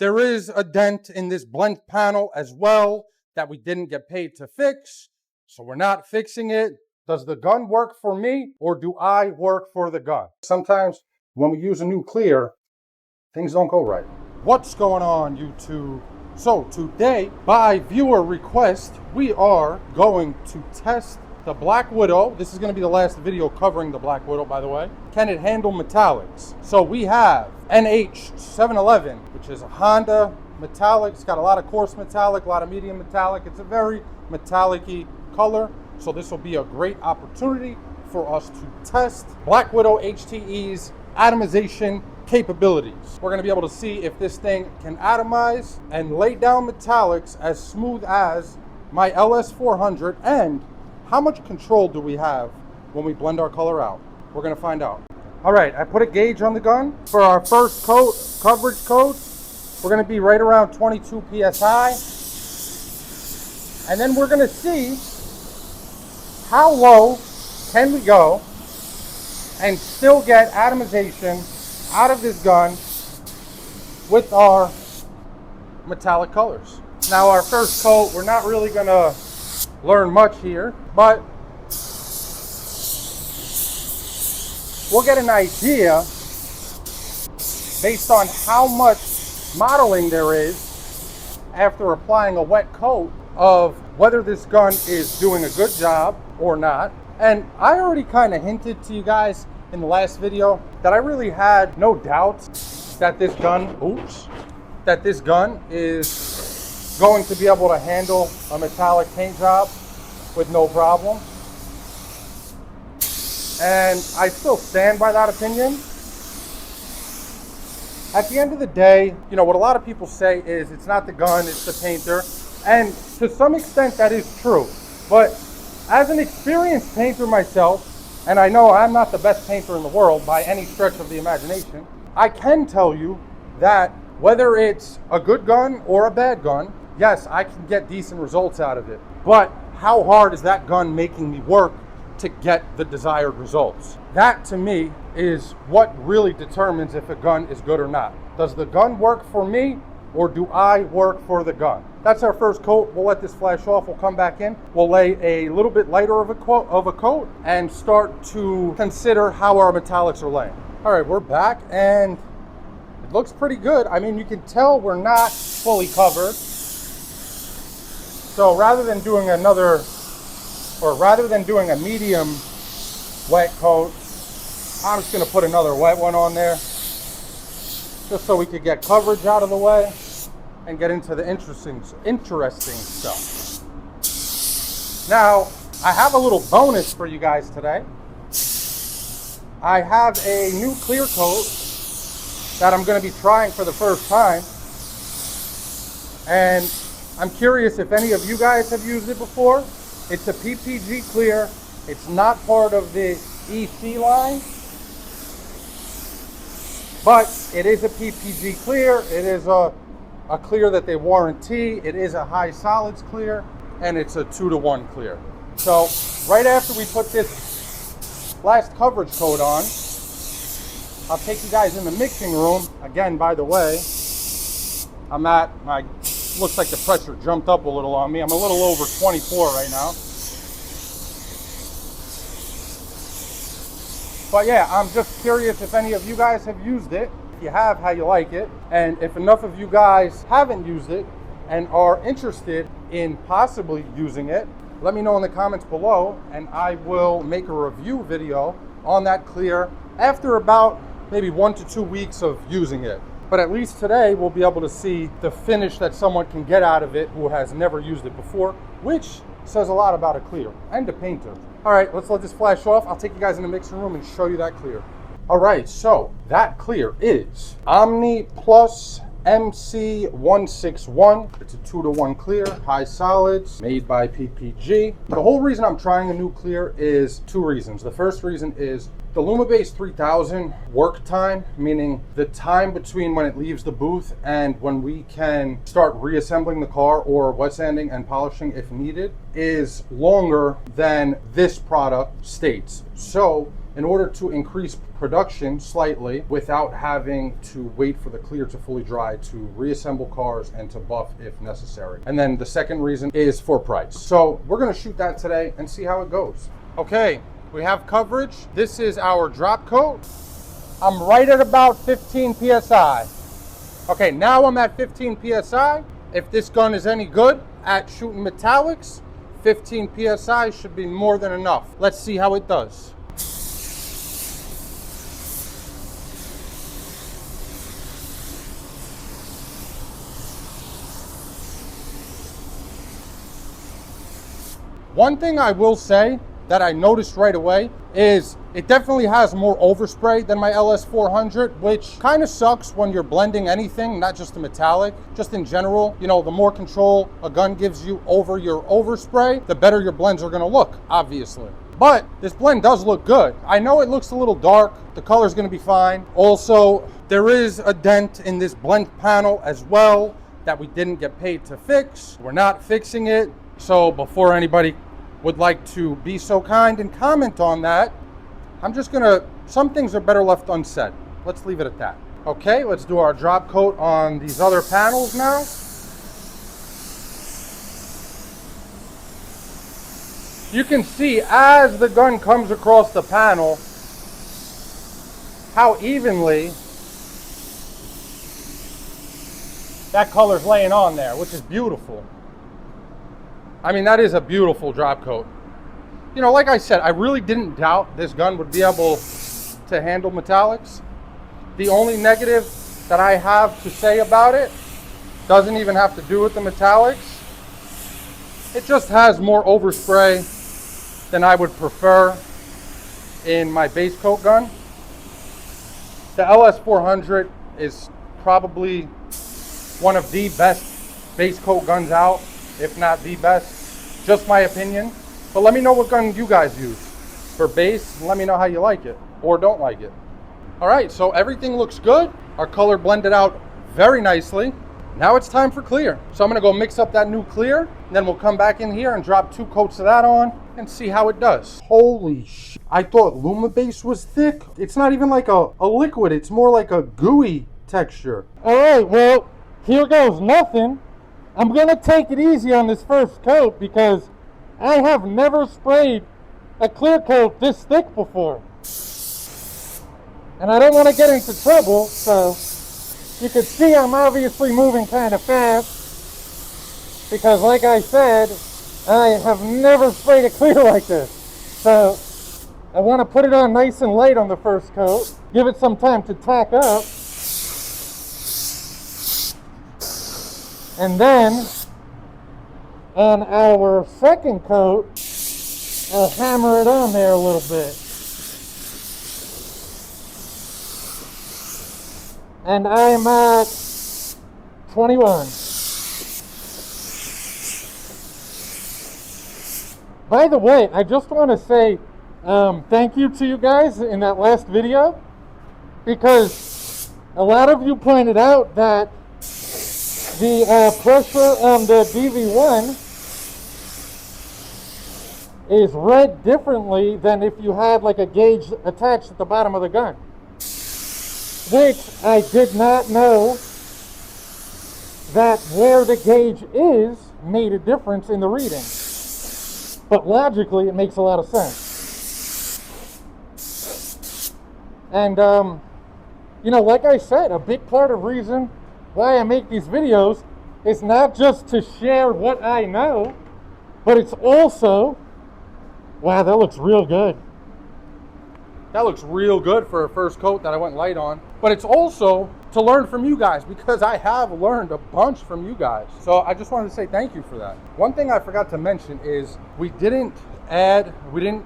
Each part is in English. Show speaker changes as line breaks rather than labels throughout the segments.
There is a dent in this blend panel as well that we didn't get paid to fix, so we're not fixing it. Does the gun work for me, or do I work for the gun? Sometimes when we use a new clear, things don't go right. What's going on, YouTube? So today, by viewer request, we are going to test the Black Widow. This is going to be the last video covering the Black Widow, by the way. Can it handle metallics? So we have NH711, which is a Honda metallic. It's got a lot of coarse metallic, a lot of medium metallic. It's a very metallic-y color. So this will be a great opportunity for us to test Black Widow HTE's atomization capabilities. We're going to be able to see if this thing can atomize and lay down metallics as smooth as my LS400, and how much control do we have when we blend our color out? We're going to find out. All right, I put a gauge on the gun. For our first coat, coverage coat, we're going to be right around 22 PSI. And then we're going to see how low can we go and still get atomization out of this gun with our metallic colors. Now our first coat, we're not really going to learn much here, but we'll get an idea based on how much modeling there is after applying a wet coat of whether this gun is doing a good job or not. And I already kind of hinted to you guys in the last video that I really had no doubts that this gun, is going to be able to handle a metallic paint job with no problem. And I still stand by that opinion. At the end of the day, you know, what a lot of people say is it's not the gun, it's the painter. And to some extent that is true. But as an experienced painter myself, and I know I'm not the best painter in the world by any stretch of the imagination, I can tell you that whether it's a good gun or a bad gun, yes, I can get decent results out of it. But how hard is that gun making me work to get the desired results? That to me is what really determines if a gun is good or not. Does the gun work for me, or do I work for the gun? That's our first coat. We'll let this flash off. We'll come back in. We'll lay a little bit lighter of a coat and start to consider how our metallics are laying. All right, we're back and it looks pretty good. I mean, you can tell we're not fully covered. So rather than doing a medium wet coat, I'm just gonna put another wet one on there just so we could get coverage out of the way and get into the interesting stuff. Now, I have a little bonus for you guys today. I have a new clear coat that I'm going to be trying for the first time. And I'm curious if any of you guys have used it before. It's a PPG clear. It's not part of the EC line, but it is a PPG clear. It is a clear that they warranty. It is a high solids clear, and it's a 2-to-1 clear. So right after we put this last coverage coat on, I'll take you guys in the mixing room. Again, by the way, looks like the pressure jumped up a little on me. I'm a little over 24 right now. But yeah, I'm just curious if any of you guys have used it. If you have, how you like it. And if enough of you guys haven't used it and are interested in possibly using it, let me know in the comments below, and I will make a review video on that clear after about maybe 1 to 2 weeks of using it. But at least today we'll be able to see the finish that someone can get out of it who has never used it before, which says a lot about a clear and a painter. All right, let's let this flash off. I'll take you guys in the mixing room and show you that clear. All right, so that clear is Omni Plus MC161. It's a 2-to-1 clear, high solids, made by PPG. The whole reason I'm trying a new clear is 2 reasons. The first reason is the LumaBase 3000 work time, meaning the time between when it leaves the booth and when we can start reassembling the car or wet sanding and polishing if needed, is longer than this product states. So in order to increase production slightly without having to wait for the clear to fully dry to reassemble cars and to buff if necessary. And then the second reason is for price. So we're gonna shoot that today and see how it goes. Okay, we have coverage. This is our drop coat. I'm right at about 15 PSI. Okay, now I'm at 15 PSI. If this gun is any good at shooting metallics, 15 PSI should be more than enough. Let's see how it does. One thing I will say that I noticed right away is it definitely has more overspray than my LS400, which kind of sucks when you're blending anything, not just the metallic, just in general. You know, the more control a gun gives you over your overspray, the better your blends are gonna look, obviously. But this blend does look good. I know it looks a little dark. The color's gonna be fine. Also, there is a dent in this blend panel as well that we didn't get paid to fix. We're not fixing it. So before anybody would like to be so kind and comment on that, I'm just gonna, some things are better left unsaid. Let's leave it at that. Okay, let's do our drop coat on these other panels now. You can see as the gun comes across the panel, how evenly that color's laying on there, which is beautiful. I mean, that is a beautiful drop coat. You know, like I said, I really didn't doubt this gun would be able to handle metallics. The only negative that I have to say about it doesn't even have to do with the metallics. It just has more overspray than I would prefer in my base coat gun. The LS400 is probably one of the best base coat guns out, if not the best, just my opinion. But let me know what gun you guys use for base, and let me know how you like it or don't like it. All right, so everything looks good. Our color blended out very nicely. Now it's time for clear. So I'm gonna go mix up that new clear, and then we'll come back in here and drop 2 coats of that on and see how it does. Holy sh! I thought Lumabase was thick. It's not even like a liquid, it's more like a gooey texture.
All right, well, here goes nothing. I'm gonna take it easy on this first coat because I have never sprayed a clear coat this thick before. And I don't want to get into trouble, so you can see I'm obviously moving kind of fast because, like I said, I have never sprayed a clear like this. So I want to put it on nice and light on the first coat, give it some time to tack up, and then on our second coat, I'll hammer it on there a little bit. And I'm at 21. By the way, I just want to say thank you to you guys in that last video, because a lot of you pointed out that the pressure on the DV1 is read differently than if you had like a gauge attached at the bottom of the gun, which I did not know that where the gauge is made a difference in the reading. But logically, it makes a lot of sense. And, you know, like I said, a big part of reason why I make these videos is not just to share what I know, but it's also, wow, that looks real good.
That looks real good for a first coat that I went light on. But it's also to learn from you guys, because I have learned a bunch from you guys. So I just wanted to say thank you for that. One thing I forgot to mention is we didn't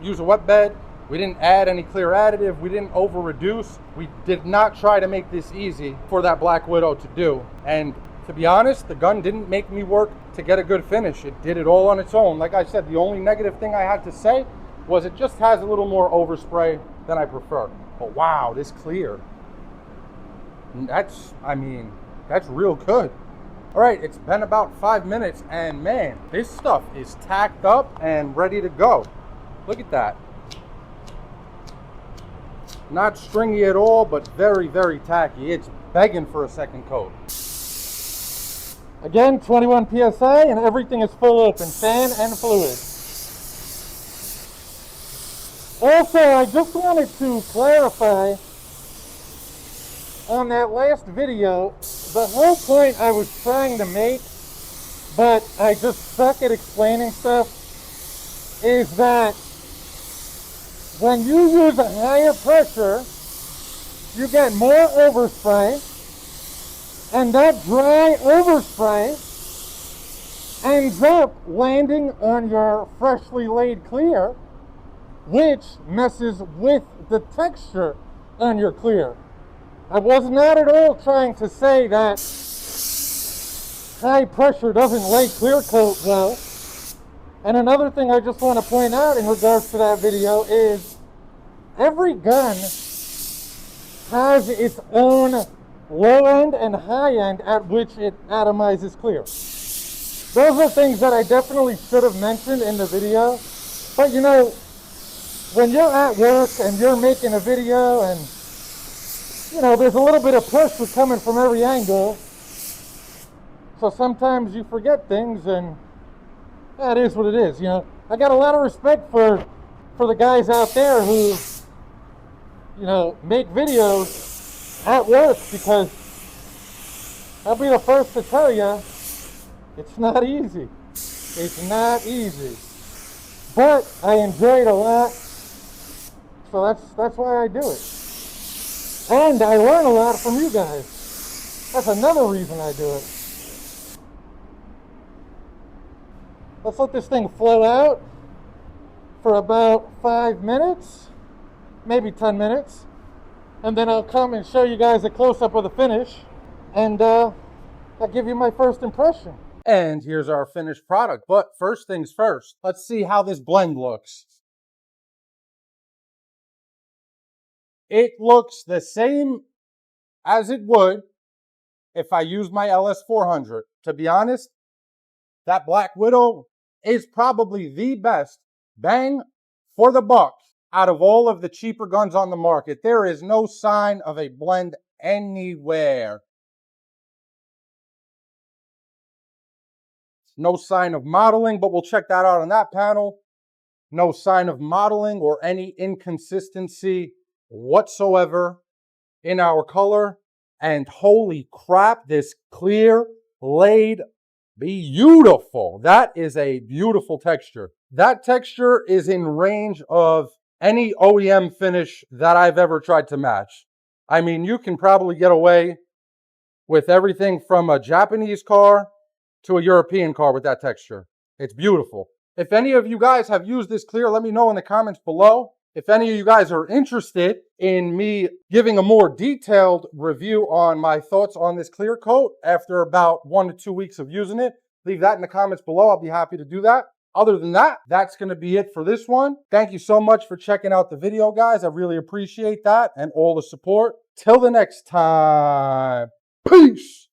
use a wet bed. We didn't add any clear additive. We didn't over reduce. We did not try to make this easy for that Black Widow to do. And to be honest, the gun didn't make me work to get a good finish. It did it all on its own. Like I said, the only negative thing I had to say was it just has a little more overspray than I prefer. But wow, this clear. That's real good. All right, it's been about 5 minutes, and man, this stuff is tacked up and ready to go. Look at that. Not stringy at all, but very, very tacky. It's begging for a second coat.
Again, 21 PSI and everything is full open, fan and fluid. Also, I just wanted to clarify on that last video, the whole point I was trying to make, but I just suck at explaining stuff, is that when you use a higher pressure, you get more overspray, and that dry overspray ends up landing on your freshly laid clear, which messes with the texture on your clear. I was not at all trying to say that high pressure doesn't lay clear coat well. And another thing I just want to point out in regards to that video is every gun has its own low end and high end at which it atomizes clear. Those are things that I definitely should have mentioned in the video. But you know, when you're at work and you're making a video and you know, there's a little bit of pressure coming from every angle, so sometimes you forget things, and that is what it is. You know, I got a lot of respect for the guys out there who, you know, make videos at work, because I'll be the first to tell you, it's not easy. It's not easy. But I enjoy it a lot, so that's why I do it. And I learn a lot from you guys. That's another reason I do it. Let's let this thing flow out for about 5 minutes, maybe 10 minutes. And then I'll come and show you guys a close-up of the finish. And I'll give you my first impression.
And here's our finished product. But first things first, let's see how this blend looks. It looks the same as it would if I used my LS400. To be honest, that Black Widow is probably the best bang for the buck out of all of the cheaper guns on the market. There is no sign of a blend anywhere. No sign of modeling, but we'll check that out on that panel. No sign of modeling or any inconsistency whatsoever in our color. And holy crap, this clear laid beautiful. That is a beautiful texture. That texture is in range of any OEM finish that I've ever tried to match. I mean, you can probably get away with everything from a Japanese car to a European car with that texture. It's beautiful. If any of you guys have used this clear, let me know in the comments below. If any of you guys are interested in me giving a more detailed review on my thoughts on this clear coat after about 1 to 2 weeks of using it, leave that in the comments below. I'll be happy to do that. Other than that, that's going to be it for this one. Thank you so much for checking out the video, guys. I really appreciate that and all the support. Till the next time, peace.